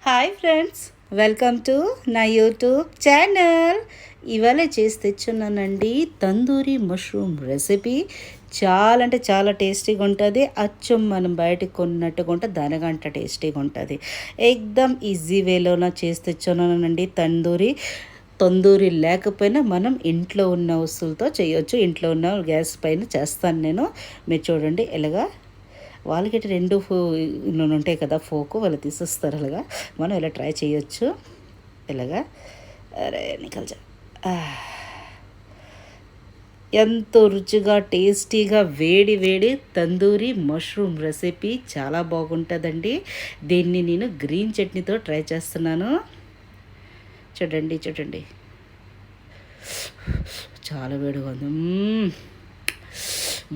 Hi friends, welcome to నా YouTube channel. ఇవాళ చేసి తెచ్చున్నానండి తందూరి మష్రూమ్ రెసిపీ. చాలా అంటే చాలా టేస్టీగా ఉంటుంది. అచ్చం మనం బయటకు కొన్నట్టుగా ఉంటుంది, దానికంట టేస్టీగా ఉంటుంది. ఎక్దమ్ ఈజీ వేలోన చేసి తెచ్చున్నానండి తందూరి లేకపోయినా మనం ఇంట్లో ఉన్న వస్తువులతో చేయొచ్చు. ఇంట్లో ఉన్న గ్యాస్ పైన చేస్తాను నేను. మీరు చూడండి ఎలాగా వాళ్ళకి రెండు ఉంటాయి కదా, ఫోకు వాళ్ళు తీసేస్తారు. అలాగా మనం ఇలా ట్రై చేయొచ్చు. ఇలాగా అరే నికల్జా ఎంతో రుచిగా టేస్టీగా వేడి వేడి తందూరి మష్రూమ్ రెసిపీ చాలా బాగుంటుందండి. దీన్ని నేను గ్రీన్ చట్నీతో ట్రై చేస్తున్నాను. చూడండి చూడండి, చాలా వేడిగా ఉంది.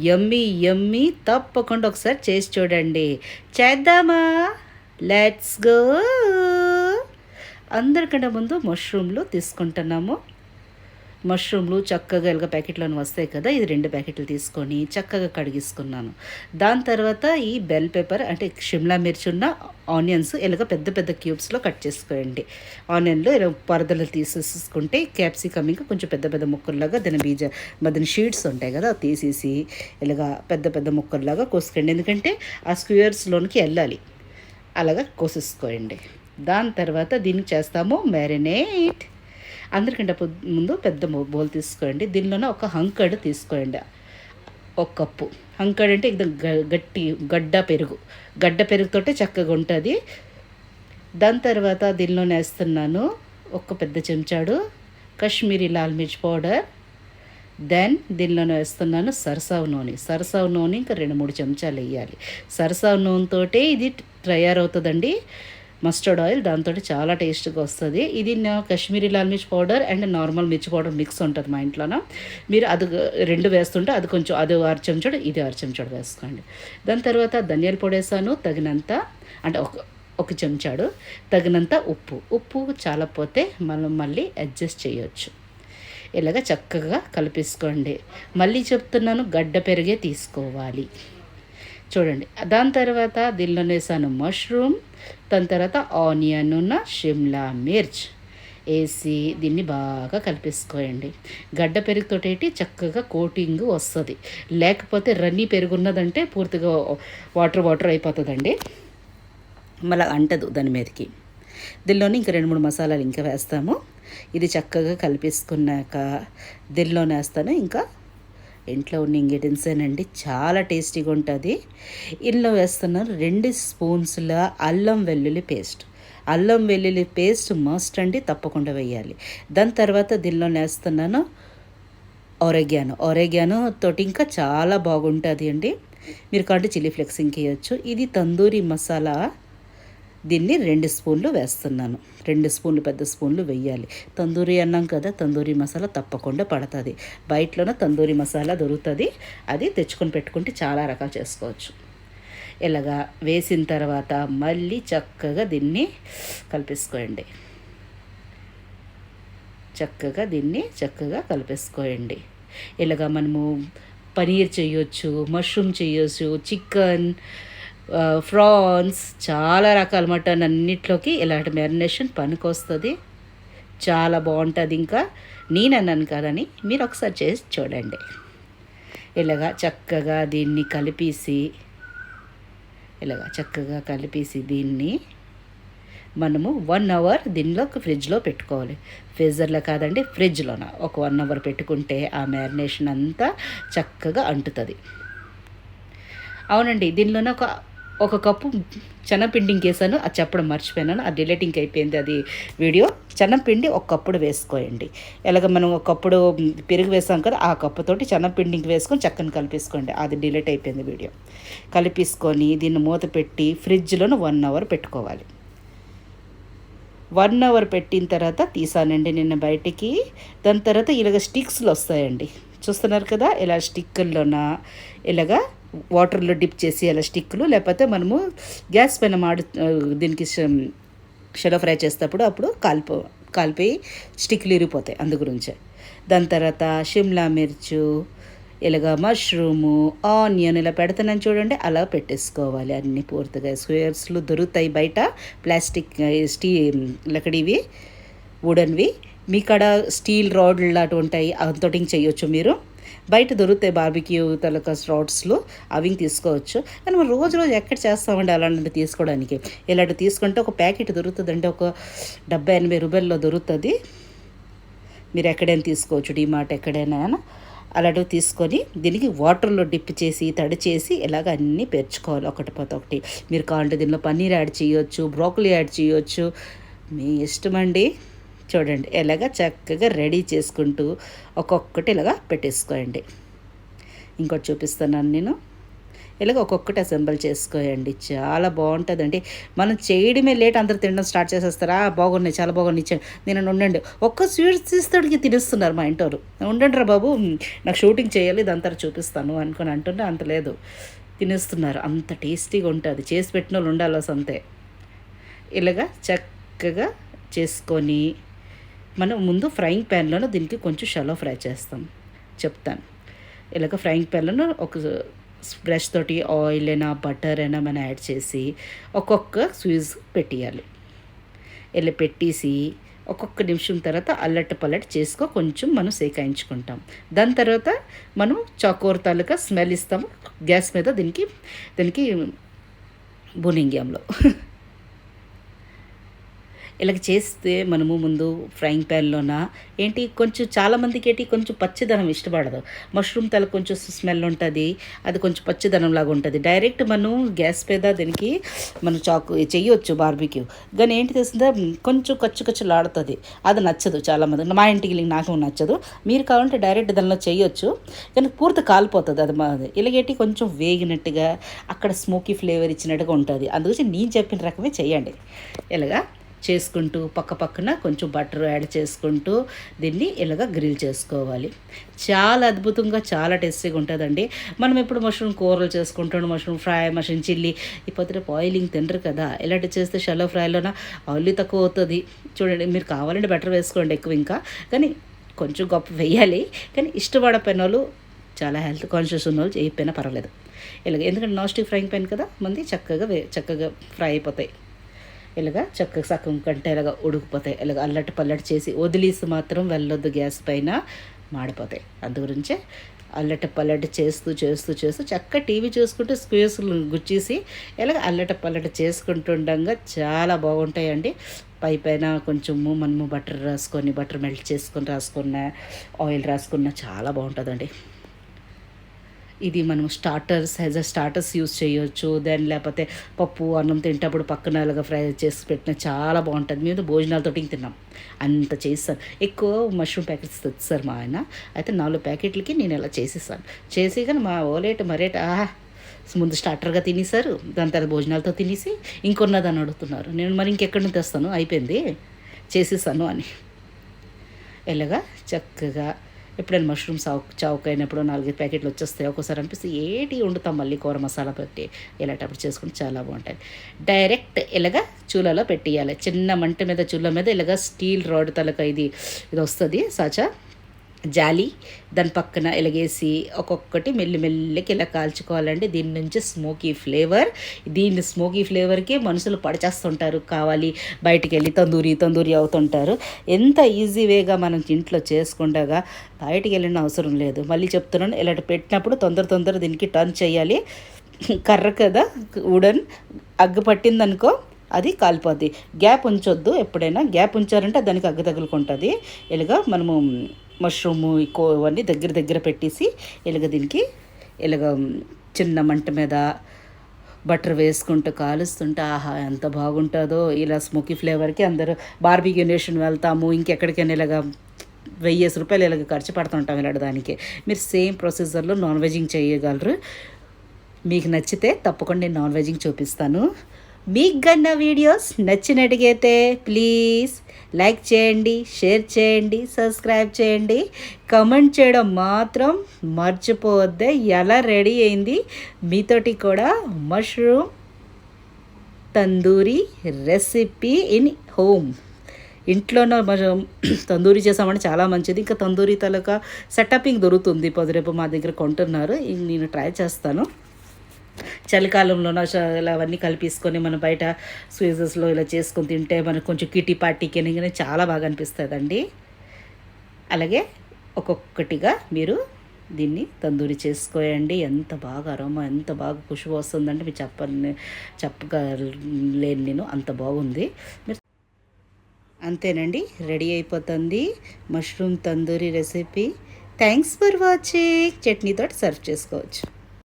యమ్మీ యమ్మీ, తప్పకుండా ఒకసారి చేసి చూడండి. చేద్దామా? Let's go. అందరికంటే ముందు మష్రూమ్లు తీసుకుంటున్నాము. మష్రూమ్లు చక్కగా ఇలాగ ప్యాకెట్లోనే వస్తాయి కదా, ఇది 2 ప్యాకెట్లు తీసుకొని చక్కగా కడిగిసుకున్నాను. దాని తర్వాత ఈ బెల్ పెప్పర్ అంటే షిమ్లా మిర్చి ఉన్న ఆనియన్స్ ఇలాగ పెద్ద పెద్ద క్యూబ్స్లో కట్ చేసుకోండి. ఆనియన్లు ఇలా పరదలు తీసేసుకుంటే క్యాప్సికమ్ ఇంకా కొంచెం పెద్ద పెద్ద ముక్కల్లాగా దాని షీట్స్ ఉంటాయి కదా, తీసేసి ఇలాగ పెద్ద పెద్ద ముక్కల్లాగా కోసుకోండి. ఎందుకంటే ఆ స్క్వేర్స్లోనికి వెళ్ళాలి, అలాగా కోసేసుకోండి. దాని తర్వాత దీన్ని చేస్తాము మ్యారినేట్. అందరికంటే ముందు పెద్ద బౌల్ తీసుకోండి. దీనిలోనే ఒక హంకడ్ తీసుకోండి, 1 కప్పు. హంకడ్ అంటే ఇది గట్టి గడ్డ పెరుగుతోటే చక్కగా ఉంటుంది. దాని తర్వాత దీనిలోనే వేస్తున్నాను ఒక పెద్ద చెంచాడు కాశ్మీరీ లాల్ మిర్చి పౌడర్. దెన్ దీనిలోనే వేస్తున్నాను సరసావు నూనె ఇంకా 2-3 చెంచాలు వేయాలి. సరసావు నూనెతోటే ఇది తయారవుతుందండి మస్టర్డ్ ఆయిల్. దాంతో చాలా టేస్ట్గా వస్తుంది. ఇది నా కాశ్మీరీ లాల్ మిర్చి పౌడర్ అండ్ నార్మల్ మిర్చి పౌడర్ మిక్స్ ఉంటుంది మా ఇంట్లోన. మీరు అది 2 వేస్తుంటే అది కొంచెం అది 6 చెంచాడు, ఇది 6 చెంచాడు వేసుకోండి. దాని తర్వాత ధనియాల పొడి వేసాను తగినంత, అంటే ఒక చెంచాడు. తగినంత ఉప్పు చాలా పోతే మనం మళ్ళీ అడ్జస్ట్ చేయొచ్చు. ఇలాగ చక్కగా కలిపేసుకోండి. మళ్ళీ చెప్తున్నాను, గడ్డ పెరిగే తీసుకోవాలి. చూడండి. దాని తర్వాత దీనిలో వేసాను మష్రూమ్. దాని తర్వాత ఆనియన్ ఉన్న షిమ్లా మిర్చ్ వేసి దీన్ని బాగా కలిపేసుకోండి. గడ్డ పెరుగుతోటి చక్కగా కోటింగ్ వస్తుంది. లేకపోతే రన్నీ పెరుగున్నదంటే పూర్తిగా వాటర్ అయిపోతుందండి, మళ్ళీ అంటదు దాని మీదకి. దీనిలోని ఇంకా 2-3 మసాలాలు ఇంకా వేస్తాము. ఇది చక్కగా కలిపేసుకున్నాక దీనిలోనే వేస్తాను ఇంకా ఇంట్లో ఉన్న ఇంగ్రీడియంట్సేనండి, చాలా టేస్టీగా ఉంటుంది. ఇందులో వేస్తున్నాను 2 స్పూన్స్ల అల్లం వెల్లుల్లి పేస్ట్ మస్ట్ అండి, తప్పకుండా వేయాలి. దాని తర్వాత దీనిలో వేస్తున్నాను ఒరేగానో తోటి ఇంకా చాలా బాగుంటుంది అండి. మీరు కావాలంటే చిల్లీ ఫ్లేక్స్ ఇంకేయచ్చు. ఇది తందూరి మసాలా. దీన్ని 2 స్పూన్లు వేస్తున్నాను. 2 స్పూన్లు పెద్ద స్పూన్లు వేయాలి. తందూరి అన్నాం కదా, తందూరి మసాలా తప్పకుండా పడుతుంది. బయటలోనే తందూరి మసాలా దొరుకుతుంది, అది తెచ్చుకొని పెట్టుకుంటే చాలా రకాలు చేసుకోవచ్చు. ఇలాగా వేసిన తర్వాత మళ్ళీ చక్కగా దీన్ని కలిపేసుకోండి. చక్కగా కలిపేసుకోండి. ఇలాగా మనము పనీర్ చేయొచ్చు, మష్రూమ్ చేయొచ్చు, చికెన్, ఫ్రాన్స్, చాలా రకాల మటన్ అన్నిట్లోకి ఇలాంటి మ్యారినేషన్ పనికొస్తుంది. చాలా బాగుంటుంది. ఇంకా నేను అన్నాను కదని మీరు ఒకసారి చేసి చూడండి. ఇలాగా చక్కగా దీన్ని కలిపేసి దీన్ని మనము 1 అవర్ దీనిలో ఫ్రిడ్జ్లో పెట్టుకోవాలి. ఫ్రీజర్లో కాదండి, ఫ్రిడ్జ్లోన ఒక 1 అవర్ పెట్టుకుంటే ఆ మ్యారినేషన్ అంతా చక్కగా అంటుతుంది. అవునండి, దీనిలోనే ఒక కప్పు చెనపిండి ఇంకేసాను, అది చెప్పడం మర్చిపోయినాను, అది డిలీటింగ్ అయిపోయింది అది వీడియో. చెనపిండి 1 కప్పుడు వేసుకోండి. ఎలాగ మనం 1 కప్పుడు పెరుగు వేసాం కదా, ఆ కప్పుతోటి చెనపిండి ఇంక వేసుకొని చక్కని కలిపేసుకోండి. అది డిలీట్ అయిపోయింది వీడియో. కలిపేసుకొని దీన్ని మూత పెట్టి ఫ్రిడ్జ్లోనే 1 అవర్ పెట్టుకోవాలి. 1 అవర్ పెట్టిన తర్వాత తీసానండి నిన్న బయటికి. దాని తర్వాత ఇలాగ స్టిక్స్లు వస్తాయండి, చూస్తున్నారు కదా, ఇలా స్టిక్కుల్లోన ఇలాగా వాటర్లో డిప్ చేసి అలా స్టిక్లు, లేకపోతే మనము గ్యాస్ పైన దీనికి షెలో ఫ్రై చేసేటప్పుడు అప్పుడు కాలిపోయి స్టిక్లు ఇరిగిపోతాయి, అందు గురించే. దాని తర్వాత షిమ్లా మిర్చు, ఇలాగ మష్రూము, ఆనియన్ ఇలా పెడుతున్నాను చూడండి, అలా పెట్టేసుకోవాలి. అన్నీ పూర్తిగా స్క్వేర్స్లు దొరుకుతాయి బయట, ప్లాస్టిక్ లకడివి, వుడన్వి. మీ కాడ స్టీల్ రాడ్లు లాంటి ఉంటాయి, అంతటి చేయొచ్చు మీరు. బయట దొరుకుతాయి బార్బిక్యూ తలక రాడ్స్లు, అవి తీసుకోవచ్చు. కానీ మనం రోజు రోజు ఎక్కడ చేస్తామండి అలాంటివి తీసుకోవడానికి. ఇలాంటి తీసుకుంటే ఒక ప్యాకెట్ దొరుకుతుందండి, ఒక 70-80 రూపాయల్లో దొరుకుతుంది. మీరు ఎక్కడైనా తీసుకోవచ్చు, డిమార్ట్ ఎక్కడైనా. అలాంటివి తీసుకొని దీనికి వాటర్లో డిప్ చేసి తడి చేసి ఇలాగ అన్నీ పేర్చుకోవాలి ఒకటి పోతే ఒకటి. మీరు కావాలంటే దీనిలో పన్నీర్ యాడ్ చేయొచ్చు, బ్రోకలీ యాడ్ చేయొచ్చు, మీ ఇష్టమండి. చూడండి ఎలాగ చక్కగా రెడీ చేసుకుంటూ ఒక్కొక్కటి ఇలాగ పెట్టేసుకోండి. ఇంకోటి చూపిస్తున్నాను నేను. ఇలాగ ఒక్కొక్కటి అసెంబుల్ చేసుకోండి, చాలా బాగుంటుందండి. మనం చేయడమే లేట్, అందరూ తినడం స్టార్ట్ చేసేస్తారా, బాగున్నాయి చాలా బాగున్నాయి నేను ఉండండి. ఒక్క స్వీట్స్ తీస్తాడికి తినేస్తున్నారు మా ఇంటోరు. ఉండండి రా బాబు, నాకు షూటింగ్ చేయాలి, ఇదంతా చూపిస్తాను అనుకొని అంటుంటే అంత లేదు, తినేస్తున్నారు. అంత టేస్టీగా ఉంటుంది, చేసి పెట్టిన వాళ్ళు ఉండాలి అంతే. ఇలాగ చక్కగా చేసుకొని మనం ముందు ఫ్రైయింగ్ ప్యాన్లోనే దీనికి కొంచెం షలో ఫ్రై చేస్తాం, చెప్తాను. ఇలాగ ఫ్రైయింగ్ ప్యాన్లో ఒక బ్రష్ తోటి ఆయిల్ అయినా బటర్ అయినా మనం యాడ్ చేసి ఒక్కొక్క స్వీజ్ పెట్టేయాలి. ఇలా పెట్టేసి ఒక్కొక్క నిమిషం తర్వాత అల్లటి పల్లటి చేసుకో కొంచెం మనం సేకాయించుకుంటాం. దాని తర్వాత మనం చాకోర్ తాలూకా స్మెల్ ఇస్తాము గ్యాస్ మీద, దీనికి బునింగ్యంలో. ఇలాగ చేస్తే మనము ముందు ఫ్రైయింగ్ ప్యాన్లోన కొంచెం చాలామందికి కొంచెం పచ్చిదనం ఇష్టపడదు. మష్రూమ్ తల కొంచెం స్మెల్ ఉంటుంది, అది కొంచెం పచ్చిదనం లాగా ఉంటుంది. డైరెక్ట్ మనం గ్యాస్ మీద దీనికి మనం చాకు చేయొచ్చు బార్బిక్యూ, కానీ తెలిసిందా కొంచెం కచ్చులాడుతుంది, అది నచ్చదు చాలామంది. మా ఇంటికి నాకు నచ్చదు. మీరు కావాలంటే డైరెక్ట్ దానిలో చేయొచ్చు, కానీ పూర్తి కాలిపోతుంది అది. ఇలాగేటి కొంచెం వేగినట్టుగా అక్కడ స్మోకీ ఫ్లేవర్ ఇచ్చినట్టుగా ఉంటుంది. అందుకని నేను చెప్పిన రకమే చేయండి. ఇలాగా చేసుకుంటూ పక్కన కొంచెం బటర్ యాడ్ చేసుకుంటూ దీన్ని ఇలాగ గ్రిల్ చేసుకోవాలి. చాలా అద్భుతంగా చాలా టేస్టీగా ఉంటుందండి. మనం ఎప్పుడు మష్రూమ్ కూరలు చేసుకుంటాం, మష్రూమ్ ఫ్రై, మష్రూమ్ చిల్లీ, ఈ పొద్దున ఆయిలింగ్ తినరు కదా. ఇలాంటి చేస్తే షలో ఫ్రైలోన ఆయిల్ తక్కువ అవుతుంది. చూడండి, మీరు కావాలంటే బటర్ వేసుకోండి ఎక్కువ, ఇంకా కానీ కొంచెం గొప్ప వేయాలి. కానీ ఇష్టపడపోయిన వాళ్ళు, చాలా హెల్త్ కాన్షియస్ ఉన్న వాళ్ళు చేయకపోయినా పర్వాలేదు ఇలాగ, ఎందుకంటే నాన్ స్టిక్ ఫ్రైయింగ్ పాన్ కదా, మంది చక్కగా ఫ్రై అయిపోతాయి. ఇలాగ చక్కగా సగం కంటే ఇలాగ ఉడికిపోతాయి. ఇలాగ అల్లటి పల్లటి చేసి వదిలేసి మాత్రం వెళ్ళొద్దు, గ్యాస్ పైన మాడిపోతాయి. అందు గురించే అల్లటి పల్లటి చేస్తూ చక్కగా టీవీ చూసుకుంటూ స్క్వేర్స్లు గుచ్చేసి ఇలాగ అల్లటి పల్లటి చేసుకుంటుండగా చాలా బాగుంటాయండి. పైన కొంచెము మనము బటర్ రాసుకొని, బటర్ మెల్ట్ చేసుకొని రాసుకున్న, ఆయిల్ రాసుకున్న చాలా బాగుంటుందండి. ఇది మనం స్టార్టర్స్ యూస్ చేయొచ్చు. దాని లేకపోతే పప్పు అన్నం తింటప్పుడు పక్కన అలాగా ఫ్రై చేసి పెట్టిన చాలా బాగుంటుంది. మేము భోజనాలతోటి తిన్నాం, అంత చేస్తాను. ఎక్కువ మష్రూమ్ ప్యాకెట్స్ తెచ్చారు మా ఆయన, అయితే 4 ప్యాకెట్లకి నేను ఇలా చేసేసాను. చేసి కానీ మా ఓలేట మరేట ముందు స్టార్టర్గా తినేసారు, దాని తర్వాత భోజనాలతో తినేసి ఇంకొన్నదని అడుగుతున్నారు. నేను మరి ఇంకెక్కడి నుంచి తెస్తాను, అయిపోయింది చేసేసాను అని. ఇలాగా చక్కగా ఎప్పుడైనా మష్రూమ్ చౌక్ అయినప్పుడు 4 ప్యాకెట్లు వచ్చేస్తాయి. ఒక్కోసారి అనిపిస్తే వండుతాం మళ్ళీ కూర మసాలా పెట్టి, ఇలాంటప్పుడు చేసుకుంటే చాలా బాగుంటుంది. డైరెక్ట్ ఇలాగ చూలలో పెట్టేయాలి, చిన్న మంట మీద చూల మీద ఇలాగ స్టీల్ రాడ్ తలక ఇది వస్తుంది సాచా జాలి, దాని పక్కన ఇలాగేసి ఒక్కొక్కటి మెల్లిమెల్లికి ఇలా కాల్చుకోవాలండి. దీని నుంచి స్మోకీ ఫ్లేవర్కి మనుషులు పడిచేస్తుంటారు, కావాలి బయటికి వెళ్ళి తందూరి అవుతుంటారు. ఎంత ఈజీ వేగా మనం ఇంట్లో చేసుకుండగా బయటికి వెళ్ళిన అవసరం లేదు. మళ్ళీ చెప్తున్నాను, ఇలాంటి పెట్టినప్పుడు తొందర దీనికి టర్న్ చేయాలి. కర్ర కదా, వుడన్ అగ్గు పట్టిందనుకో అది కాలిపోద్ది. గ్యాప్ ఉంచొద్దు, ఎప్పుడైనా గ్యాప్ ఉంచారంటే దానికి అగ్గు తగులుకుంటుంది. ఇలాగా మనము మష్రూము ఇవన్నీ దగ్గర పెట్టేసి దీనికి చిన్న మంట మీద బటర్ వేసుకుంటూ కాలుస్తుంటే ఆహా ఎంత బాగుంటుందో. ఇలా స్మోకీ ఫ్లేవర్కి అందరూ బార్బిక్యూ నేషన్ వెళ్తాము, ఇంకెక్కడికైనా ఇలాగ 1000 రూపాయలు ఇలాగ ఖర్చు పడుతుంటాం ఇలాంటి దానికి. మీరు సేమ్ ప్రొసీజర్లో నాన్ వెజింగ్ చేయగలరు. మీకు నచ్చితే తప్పకుండా నేను నాన్ వెజింగ్ చూపిస్తాను. మీకు గన్న వీడియోస్ నచ్చినట్టుగైతే ప్లీజ్ లైక్ చేయండి, షేర్ చేయండి, సబ్స్క్రైబ్ చేయండి, కమెంట్ చేయడం మాత్రం మర్చిపోవద్దే. ఎలా రెడీ అయింది మీతోటి కూడా mushroom tandoori recipe in home. ఇంట్లోనే మనం తందూరి చేసామంటే చాలా మంచిది. ఇంకా తందూరి తాలూకా సెటపింగ్ దొరుకుతుంది. రేపు మా దగ్గర కొంటున్నారు. నేను ట్రై చేస్తాను. చలికాలంలోన ఇలా అవన్నీ కలిపేసుకొని మనం బయట స్వీజెస్లో ఇలా చేసుకొని తింటే మనకు కొంచెం కిటీ పార్టీకి అని చాలా బాగా అనిపిస్తుందండి. అలాగే ఒక్కొక్కటిగా మీరు దీన్ని తందూరి చేసుకోయండి. ఎంత బాగా అరోమా, ఎంత బాగా ఖుషబు వస్తుందంటే మీరు చెప్పలేను నేను, అంత బాగుంది. మీరు అంతేనండి, రెడీ అయిపోతుంది mushroom tandoori recipe. Thanks for watching. చట్నీతో సర్వ్ చేసుకోవచ్చు.